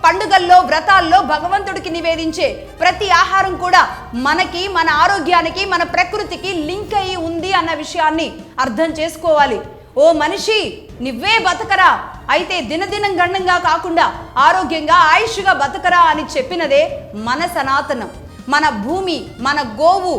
పండుగల్లో వ్రతాల్లో భగవంతుడికి నివేదించే ప్రతి ఆహారం కూడా మనకి, మన ఆరోగ్యానికి, మన ప్రకృతికి లింక్ అయి ఉంది అన్న విషయాన్ని అర్థం చేసుకోవాలి. ఓ మనిషి, నువ్వే బతకరా, అయితే దినదినం గండంగా కాకుండా ఆరోగ్యంగా ఆయుష్గా బతకరా అని చెప్పినదే మన సనాతనం, మన భూమి, మన గోవు.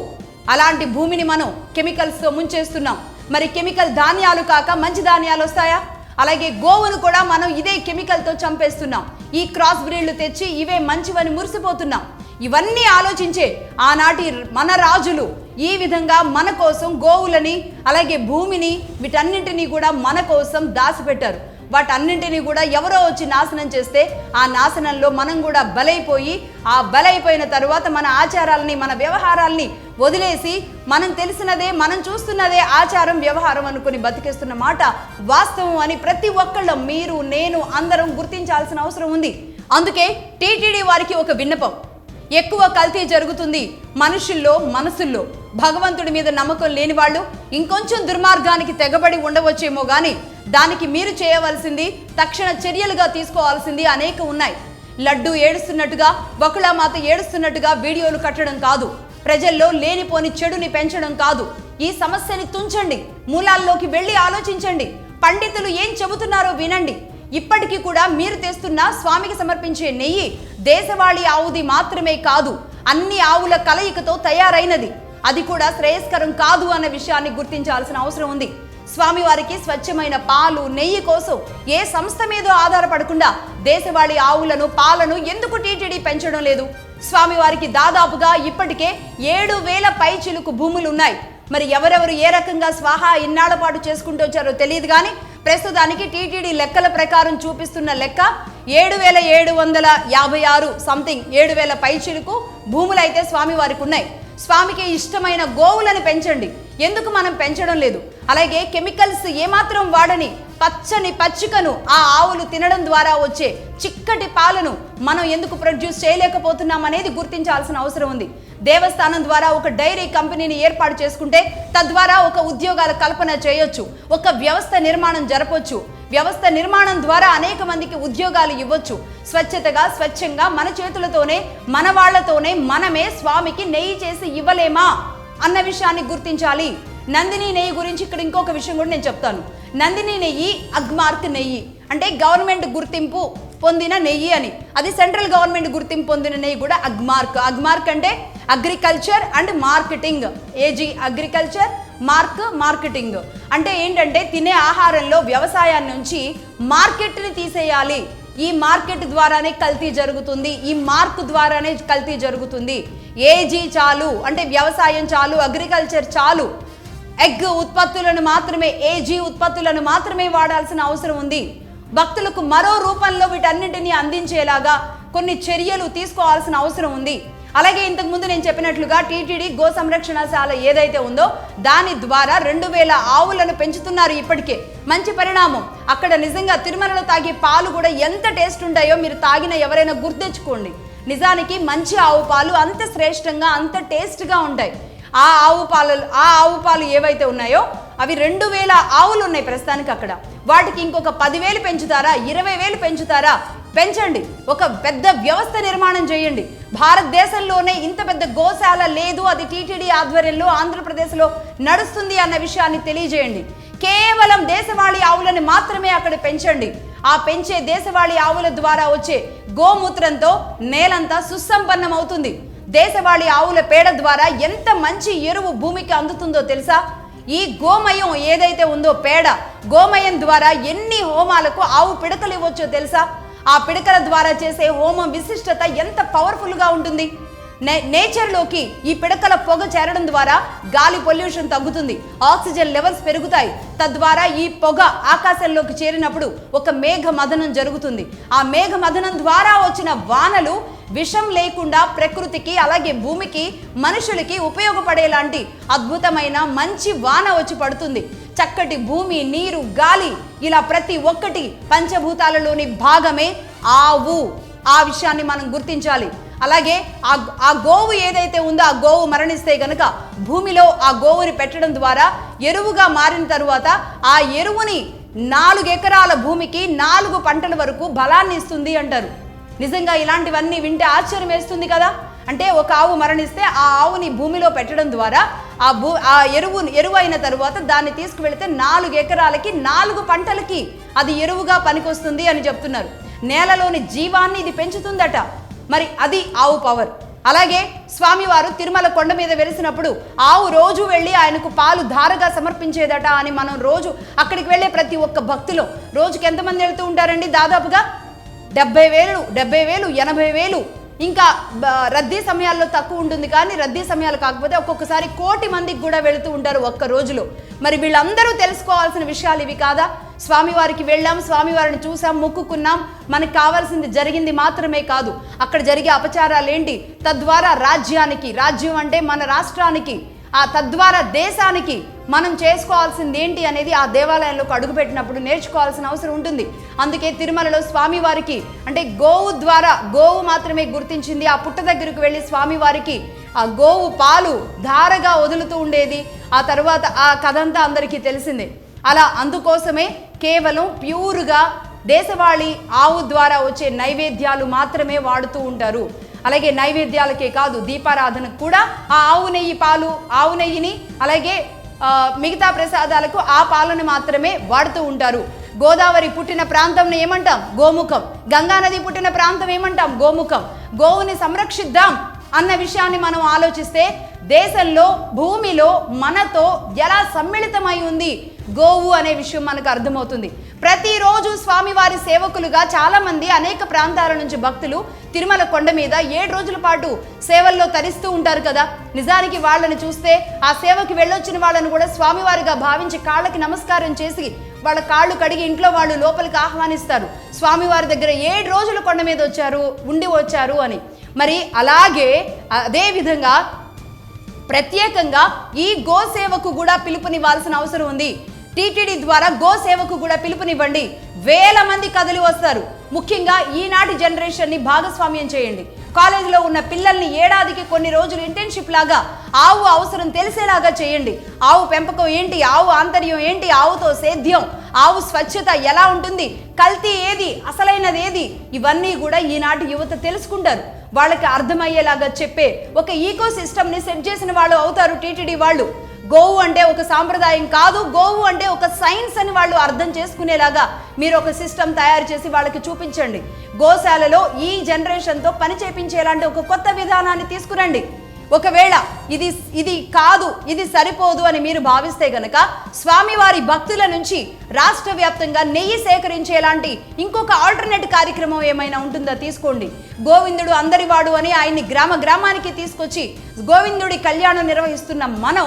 అలాంటి భూమిని మనం కెమికల్స్తో ముంచేస్తున్నాం. మరి కెమికల్ ధాన్యాలు కాక మంచి ధాన్యాలు వస్తాయా? అలాగే గోవును కూడా మనం ఇదే కెమికల్తో చంపేస్తున్నాం. ఈ క్రాస్ బ్రీడ్లు తెచ్చి ఇవే మంచివని మురిసిపోతున్నాం. ఇవన్నీ ఆలోచించే ఆనాటి మన రాజులు ఈ విధంగా మన కోసం గోవులని, అలాగే భూమిని, వీటన్నింటినీ కూడా మన కోసం దాచిపెట్టారు. వాటన్నింటినీ కూడా ఎవరో వచ్చి నాశనం చేస్తే ఆ నాశనంలో మనం కూడా బలైపోయి, ఆ బలైపోయిన తరువాత మన ఆచారాలని, మన వ్యవహారాల్ని వదిలేసి మనం తెలిసినదే, మనం చూస్తున్నదే ఆచారం, వ్యవహారం అనుకుని బతికేస్తున్న మాట వాస్తవం అని ప్రతి ఒక్కళ్ళ, మీరు, నేను అందరం గుర్తించాల్సిన అవసరం ఉంది. అందుకే టీటీడీ వారికి ఒక విన్నపం. ఎక్కువ కల్తీ జరుగుతుంది మనుషుల్లో, మనసుల్లో. భగవంతుడి మీద నమ్మకం లేని వాళ్ళు ఇంకొంచెం దుర్మార్గానికి తెగబడి ఉండవచ్చేమో కానీ దానికి మీరు చేయవలసింది, తక్షణ చర్యలుగా తీసుకోవాల్సింది అనేక ఉన్నాయి. లడ్డు ఏడుస్తున్నట్టుగా, బకుళామాత ఏడుస్తున్నట్టుగా వీడియోలు కట్టడం కాదు, ప్రజల్లో లేనిపోని చెడుని పెంచడం కాదు. ఈ సమస్యని తుంచండి, మూలాల్లోకి వెళ్ళి ఆలోచించండి, పండితులు ఏం చెబుతున్నారో వినండి. ఇప్పటికీ కూడా మీరు తెస్తున్న స్వామికి సమర్పించే నెయ్యి దేశవాళీ ఆవుది మాత్రమే కాదు, అన్ని ఆవుల కలయికతో తయారైనది. అది కూడా శ్రేయస్కరం కాదు అన్న విషయాన్ని గుర్తించాల్సిన అవసరం ఉంది. స్వామివారికి స్వచ్ఛమైన పాలు, నెయ్యి కోసం ఏ సంస్థ మీదో ఆధారపడకుండా దేశవాళీ ఆవులను, పాలను ఎందుకు టీటీడీ పెంచడం లేదు? స్వామివారికి దాదాపుగా ఇప్పటికే 7,000 పైచిలుకు భూములు ఉన్నాయి. మరి ఎవరెవరు ఏ రకంగా స్వాహా ఇన్నాళ్ల పాటు చేసుకుంటూ వచ్చారో తెలియదు కానీ ప్రస్తుతానికి టీటీడీ లెక్కల ప్రకారం చూపిస్తున్న లెక్క 7,756 సంథింగ్ 7,000 పైచిలుకు భూములు అయితే స్వామివారికి ఉన్నాయి. స్వామికి ఇష్టమైన గోవులను పెంచండి. ఎందుకు మనం పెంచడం లేదు? అలాగే కెమికల్స్ ఏమాత్రం వాడని పచ్చని పచ్చికను ఆ ఆవులు తినడం ద్వారా వచ్చే చిక్కటి పాలను మనం ఎందుకు ప్రొడ్యూస్ చేయలేకపోతున్నాం అనేది గుర్తించాల్సిన అవసరం ఉంది. దేవస్థానం ద్వారా ఒక డైరీ కంపెనీని ఏర్పాటు చేసుకుంటే తద్వారా ఒక ఉద్యోగాల కల్పన చేయొచ్చు, ఒక వ్యవస్థ నిర్మాణం జరపొచ్చు. వ్యవస్థ నిర్మాణం ద్వారా అనేక మందికి ఉద్యోగాలు ఇవ్వచ్చు. స్వచ్ఛతగా, స్వచ్ఛంగా మన చేతులతోనే, మన వాళ్లతోనే మనమే స్వామికి నెయ్యి చేసి ఇవ్వలేమా అన్న విషయాన్ని గుర్తించాలి. నందిని నెయ్యి గురించి ఇక్కడ ఇంకొక విషయం కూడా నేను చెప్తాను. నందిని నెయ్యి అగ్మార్క్ నెయ్యి అంటే గవర్నమెంట్ గుర్తింపు పొందిన నెయ్యి అని. అది సెంట్రల్ గవర్నమెంట్ గుర్తింపు పొందిన నెయ్యి కూడా అగ్మార్క్. అగ్మార్క్ అంటే agriculture and marketing. AG agriculture, mark marketing. అంటే ఏంటంటే తినే ఆహారంలో వ్యవసాయాన్ని నుంచి మార్కెట్ని తీసేయాలి. ఈ మార్కెట్ ద్వారానే కల్తీ జరుగుతుంది, ఈ మార్క్ ద్వారానే కల్తీ జరుగుతుంది. ఏజీ చాలు అంటే వ్యవసాయం చాలు, అగ్రికల్చర్ చాలు. ఎగ్ ఉత్పత్తులను మాత్రమే, ఏజీ ఉత్పత్తులను మాత్రమే వాడాల్సిన అవసరం ఉంది. భక్తులకు మరో రూపంలో వీటన్నింటినీ అందించేలాగా కొన్ని చర్యలు తీసుకోవాల్సిన అవసరం ఉంది. అలాగే ఇంతకుముందు నేను చెప్పినట్లుగా టీటీడీ గో సంరక్షణశాల ఏదైతే ఉందో దాని ద్వారా 2,000 ఆవులను పెంచుతున్నారు. ఇప్పటికే మంచి పరిణామం. అక్కడ నిజంగా తిరుమలలో తాగే పాలు కూడా ఎంత టేస్ట్ ఉంటాయో మీరు తాగిన ఎవరైనా గుర్తెచ్చుకోండి. నిజానికి మంచి ఆవు పాలు అంత శ్రేష్టంగా, అంత టేస్ట్గా ఉంటాయి. ఆ ఆవు పాలు ఏవైతే ఉన్నాయో అవి 2,000 ఆవులు ఉన్నాయి ప్రస్తుతానికి అక్కడ. వాటికి ఇంకొక 10,000 పెంచుతారా, 20,000 పెంచుతారా? పెంచండి. ఒక పెద్ద వ్యవస్థ నిర్మాణం చేయండి. భారతదేశంలోనే ఇంత పెద్ద గోశాల లేదు, అది టీటీడీ ఆధ్వర్యంలో ఆంధ్రప్రదేశ్లో నడుస్తుంది అన్న విషయాన్ని తెలియజేయండి. కేవలం దేశవాళీ ఆవులను మాత్రమే అక్కడ పెంచండి. ఆ పెంచే దేశవాళీ ఆవుల ద్వారా వచ్చే గోమూత్రంతో నేలంతా సుసంపన్నం అవుతుంది. దేశవాళీ ఆవుల పేడ ద్వారా ఎంత మంచి ఎరువు భూమికి అందుతుందో తెలుసా? ఈ గోమయం ఏదైతే ఉందో పేడ, గోమయం ద్వారా ఎన్ని హోమాలకు ఆవు పిడకలు ఇవ్వచ్చో తెలుసా? ఆ పిడకల ద్వారా చేసే హోమం విశిష్టత ఎంత పవర్ఫుల్గా ఉంటుంది. నేచర్లోకి ఈ పిడకల పొగ చేరడం ద్వారా గాలి పొల్యూషన్ తగ్గుతుంది, ఆక్సిజన్ లెవెల్స్ పెరుగుతాయి. తద్వారా ఈ పొగ ఆకాశంలోకి చేరినప్పుడు ఒక మేఘ మదనం జరుగుతుంది. ఆ మేఘ మదనం ద్వారా వచ్చిన వానలు విషం లేకుండా ప్రకృతికి, అలాగే భూమికి, మనుషులకి ఉపయోగపడేలాంటి అద్భుతమైన మంచి వాన వచ్చి పడుతుంది. చక్కటి భూమి, నీరు, గాలి, ఇలా ప్రతి ఒక్కటి పంచభూతాలలోని భాగమే ఆవు. ఆ విషయాన్ని మనం గుర్తించాలి. అలాగే ఆ గోవు ఏదైతే ఉందో ఆ గోవు మరణిస్తే గనక భూమిలో ఆ గోవుని పెట్టడం ద్వారా ఎరువుగా మారిన తరువాత ఆ ఎరువుని 4 ఎకరాల భూమికి 4 పంటల వరకు బలాన్ని ఇస్తుంది అంటారు. నిజంగా ఇలాంటివన్నీ వింటే ఆశ్చర్యం వేస్తుంది కదా. అంటే ఒక ఆవు మరణిస్తే ఆ ఆవుని భూమిలో పెట్టడం ద్వారా ఆ ఎరువు అయిన తరువాత దాన్ని తీసుకువెళితే 4 ఎకరాలకి 4 పంటలకి అది ఎరువుగా పనికొస్తుంది అని చెప్తున్నారు. నేలలోని జీవాన్ని ఇది పెంచుతుందట. మరి అది ఆవు పవర్. అలాగే స్వామివారు తిరుమల కొండ మీద వెలిసినప్పుడు ఆవు రోజు వెళ్ళి ఆయనకు పాలు ధారగా సమర్పించేదట అని మనం రోజు అక్కడికి వెళ్ళే ప్రతి ఒక్క భక్తులు రోజుకి ఎంతమంది వెళ్తూ ఉంటారండి? దాదాపుగా 70,000, 80,000. ఇంకా రద్దీ సమయాల్లో తక్కువ ఉంటుంది, కానీ రద్దీ సమయాలు కాకపోతే ఒక్కొక్కసారి 1 కోటి మందికి కూడా వెళుతూ ఉంటారు ఒక్క రోజులో. మరి వీళ్ళందరూ తెలుసుకోవాల్సిన విషయాలు ఇవి కాదా? స్వామివారికి వెళ్ళాం, స్వామివారిని చూసాం, మొక్కుకున్నాం, మనకు కావాల్సింది జరిగింది మాత్రమే కాదు, అక్కడ జరిగే అపచారాలు ఏంటి, తద్వారా రాజ్యం అంటే మన రాష్ట్రానికి, తద్వారా దేశానికి మనం చేసుకోవాల్సింది ఏంటి అనేది ఆ దేవాలయంలోకి అడుగుపెట్టినప్పుడు నేర్చుకోవాల్సిన అవసరం ఉంటుంది. అందుకే తిరుమలలో స్వామివారికి అంటే గోవు మాత్రమే గుర్తించింది. ఆ పుట్ట దగ్గరకు వెళ్ళి స్వామివారికి ఆ గోవు పాలు ధారగా వదులుతూ ఉండేది. ఆ తర్వాత ఆ కథంతా అందరికీ తెలిసిందే. అలా అందుకోసమే కేవలం ప్యూర్గా దేశవాళీ ఆవు ద్వారా వచ్చే నైవేద్యాలు మాత్రమే వాడుతూ ఉంటారు. అలాగే నైవేద్యాలకే కాదు, దీపారాధనకు కూడా ఆ ఆవు నెయ్యి పాలు, ఆవు నెయ్యిని, అలాగే మిగతా ప్రసాదాలకు ఆ పాలను మాత్రమే వాడుతూ ఉంటారు. గోదావరి పుట్టిన ప్రాంతం ఏమంటాం? గోముఖం. గంగానది పుట్టిన ప్రాంతం ఏమంటాం? గోముఖం. గోవుని సంరక్షిద్దాం అన్న విషయాన్ని మనం ఆలోచిస్తే దేశంలో, భూమిలో మనతో ఎలా సమ్మిళితమై ఉంది గోవు అనే విషయం మనకు అర్థమవుతుంది. ప్రతిరోజు స్వామివారి సేవకులుగా చాలామంది అనేక ప్రాంతాల నుంచి భక్తులు తిరుమల కొండ మీద 7 రోజుల పాటు సేవల్లో తరిస్తూ ఉంటారు కదా. నిజానికి వాళ్ళని చూస్తే ఆ సేవకి వెళ్ళొచ్చిన వాళ్ళను కూడా స్వామివారిగా భావించి కాళ్ళకి నమస్కారం చేసి వాళ్ళ కాళ్ళు కడిగి ఇంట్లో వాళ్ళు లోపలికి ఆహ్వానిస్తారు. స్వామివారి దగ్గర 7 రోజులు కొండ మీద వచ్చారు అని. మరి అలాగే అదే విధంగా ప్రత్యేకంగా ఈ గోసేవకు కూడా పిలుపునివ్వాల్సిన అవసరం ఉంది. టీటీడీ ద్వారా గోసేవకు కూడా పిలుపునివ్వండి. 1000 మంది కదిలి వస్తారు. ముఖ్యంగా ఈనాటి జనరేషన్ని భాగస్వామ్యం చేయండి. కాలేజీలో ఉన్న పిల్లల్ని ఏడాదికి కొన్ని రోజులు ఇంటర్న్షిప్ లాగా ఆవు అవసరం తెలిసేలాగా చేయండి. ఆవు పెంపకం ఏంటి, ఆవు ఆంతర్యం ఏంటి, ఆవుతో సేద్యం, ఆవు స్వచ్ఛత ఎలా ఉంటుంది, కల్తీ ఏది, అసలైనది ఏది, ఇవన్నీ కూడా ఈనాటి యువత తెలుసుకుంటారు. వాళ్ళకి అర్థమయ్యేలాగా చెప్పే ఒక ఈకో సిస్టమ్ని సెట్ చేసిన వాళ్ళు అవుతారు టీటీడీ వాళ్ళు. గోవు అంటే ఒక సాంప్రదాయం కాదు, గోవు అంటే ఒక సైన్స్ అని వాళ్ళు అర్థం చేసుకునేలాగా మీరు ఒక సిస్టమ్ తయారు చేసి వాళ్ళకి చూపించండి. గోశాలలో ఈ జనరేషన్తో పని చేపించేలాంటి ఒక కొత్త విధానాన్ని తీసుకురండి. ఒకవేళ ఇది కాదు, ఇది సరిపోదు అని మీరు భావిస్తే గనక స్వామివారి భక్తుల నుంచి రాష్ట్ర వ్యాప్తంగా నెయ్యి సేకరించేలాంటి ఇంకొక ఆల్టర్నేట్ కార్యక్రమం ఏమైనా ఉంటుందో తీసుకోండి. గోవిందుడు అందరివాడు అని ఆయన్ని గ్రామానికి తీసుకొచ్చి గోవిందుడి కళ్యాణం నిర్వహిస్తున్న మనం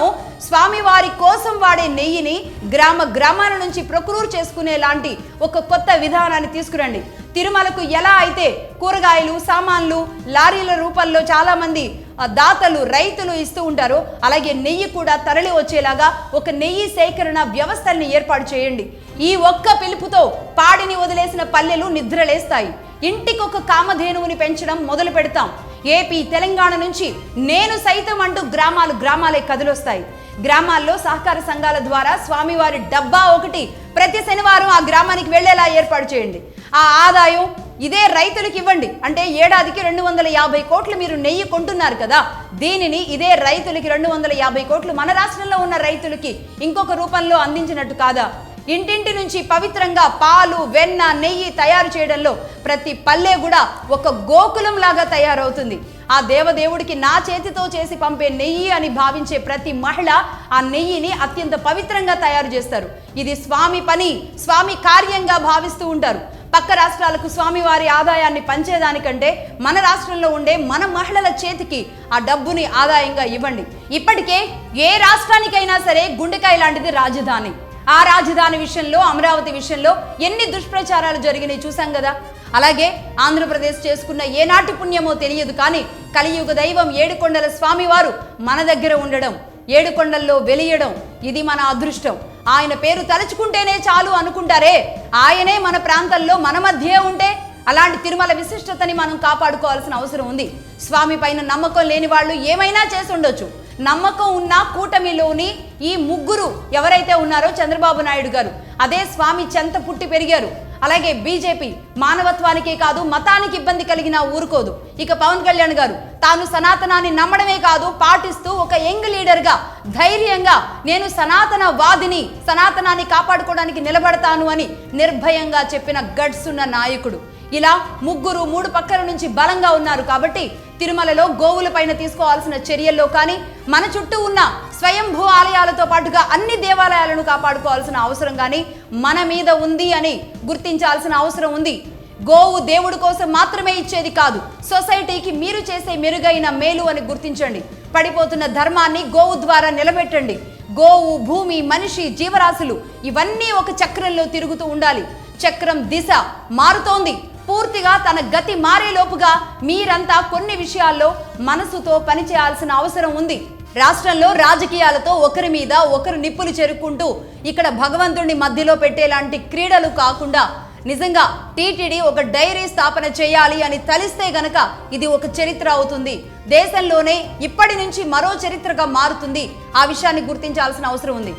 స్వామివారి కోసం వాడే నెయ్యిని గ్రామాల నుంచి ప్రొక్యూర్ చేసుకునేలాంటి ఒక కొత్త విధానాన్ని తీసుకురండి. తిరుమలకు ఎలా అయితే కూరగాయలు, సామాన్లు లారీల రూపంలో చాలామంది దాతలు, రైతులు ఇస్తూ ఉంటారో, అలాగే నెయ్యి కూడా తరలి వచ్చేలాగా ఒక నెయ్యి సేకరణ వ్యవస్థల్ని ఏర్పాటు చేయండి. ఈ ఒక్క పిలుపుతో పాడిని వదిలేసిన పల్లెలు నిద్రలేస్తాయి. ఇంటికొక కామధేనువుని పెంచడం మొదలు పెడతాం. ఏపీ, తెలంగాణ నుంచి నేను సైతం అంటూ గ్రామాలే కదిలొస్తాయి. గ్రామాల్లో సహకార సంఘాల ద్వారా స్వామివారి డబ్బా ఒకటి ప్రతి శనివారం ఆ గ్రామానికి వెళ్లేలా ఏర్పాటు చేయండి. ఆ ఆదాయం ఇదే రైతులకు ఇవ్వండి. అంటే ఏడాదికి 250 కోట్లు మీరు నెయ్యి కొంటున్నారు కదా, దీనిని ఇదే రైతులకి 250 కోట్లు మన రాష్ట్రంలో ఉన్న రైతులకి ఇంకొక రూపంలో అందించినట్టు కాదా? ఇంటింటి నుంచి పవిత్రంగా పాలు, వెన్న, నెయ్యి తయారు చేయడంలో ప్రతి పల్లె కూడా ఒక గోకులం లాగా తయారవుతుంది. ఆ దేవదేవుడికి నా చేతితో చేసి పంపే నెయ్యి అని భావించే ప్రతి మహిళ ఆ నెయ్యిని అత్యంత పవిత్రంగా తయారు చేస్తారు. ఇది స్వామి పని, స్వామి కార్యంగా భావిస్తూ ఉంటారు. పక్క రాష్ట్రాలకు స్వామివారి ఆదాయాన్ని పంచేదానికంటే మన రాష్ట్రంలో ఉండే మన మహిళల చేతికి ఆ డబ్బుని ఆదాయంగా ఇవ్వండి. ఇప్పటికే ఏ రాష్ట్రానికైనా సరే గుండెకాయ లాంటిది రాజధాని. ఆ రాజధాని విషయంలో, అమరావతి విషయంలో ఎన్ని దుష్ప్రచారాలు జరిగినాయి చూసాం కదా. అలాగే ఆంధ్రప్రదేశ్ చేసుకున్న ఏనాటి పుణ్యమో తెలియదు, కానీ కలియుగ దైవం ఏడుకొండల స్వామివారు మన దగ్గర ఉండడం, ఏడుకొండల్లో వెలియడం, ఇది మన అదృష్టం. ఆయన పేరు తలుచుకుంటేనే చాలు అనుకుంటారే, ఆయనే మన ప్రాంతంలో మన మధ్య ఉంటే అలాంటి తిరుమల విశిష్టతని మనం కాపాడుకోవాల్సిన అవసరం ఉంది. స్వామి పైన నమ్మకం లేని వాళ్ళు ఏమైనా చేసి ఉండొచ్చు. నమ్మకం ఉన్న కూటమిలోని ఈ ముగ్గురు ఎవరైతే ఉన్నారో, చంద్రబాబు నాయుడు గారు అదే స్వామి చెంత పుట్టి పెరిగారు. అలాగే బీజేపీ మానవత్వానికే కాదు మతానికి ఇబ్బంది కలిగినా ఊరుకోదు. ఇక పవన్ కళ్యాణ్ గారు తాను సనాతనాన్ని నమ్మడమే కాదు పాటిస్తూ ఒక యంగ్ లీడర్గా ధైర్యంగా నేను సనాతన వాదిని, సనాతనాన్ని కాపాడుకోవడానికి నిలబడతాను అని నిర్భయంగా చెప్పిన గట్స్ ఉన్న నాయకుడు. ఇలా ముగ్గురు మూడు పక్కల నుంచి బలంగా ఉన్నారు కాబట్టి తిరుమలలో గోవుల పైన తీసుకోవాల్సిన చర్యల్లో కానీ మన చుట్టూ ఉన్న స్వయంభూ ఆలయాలతో పాటుగా అన్ని దేవాలయాలను కాపాడుకోవాల్సిన అవసరం కానీ మన మీద ఉంది అని గుర్తించాల్సిన అవసరం ఉంది. గోవు దేవుడి కోసం మాత్రమే ఇచ్చేది కాదు, సొసైటీకి మీరు చేసే మెరుగైన మేలు అని గుర్తించండి. పడిపోతున్న ధర్మాన్ని గోవు ద్వారా నిలబెట్టండి. గోవు, భూమి, మనిషి, జీవరాశులు ఇవన్నీ ఒక చక్రంలో తిరుగుతూ ఉండాలి. చక్రం దిశ మారుతోంది. పూర్తిగా తన గతి మారేలోపుగా మీరంతా కొన్ని విషయాల్లో మనసుతో పనిచేయాల్సిన అవసరం ఉంది. రాష్ట్రంలో రాజకీయాలతో ఒకరి మీద ఒకరు నిప్పులు చెరుక్కుంటూ ఇక్కడ భగవంతుడిని మధ్యలో పెట్టేలాంటి క్రీడలు కాకుండా నిజంగా టీటీడీ ఒక డైరీ స్థాపన చేయాలి అని తలిస్తే గనక ఇది ఒక చరిత్ర అవుతుంది. దేశంలోనే ఇప్పటి నుంచి మరో చరిత్రగా మారుతుంది. ఆ విషయాన్ని గుర్తించాల్సిన అవసరం ఉంది.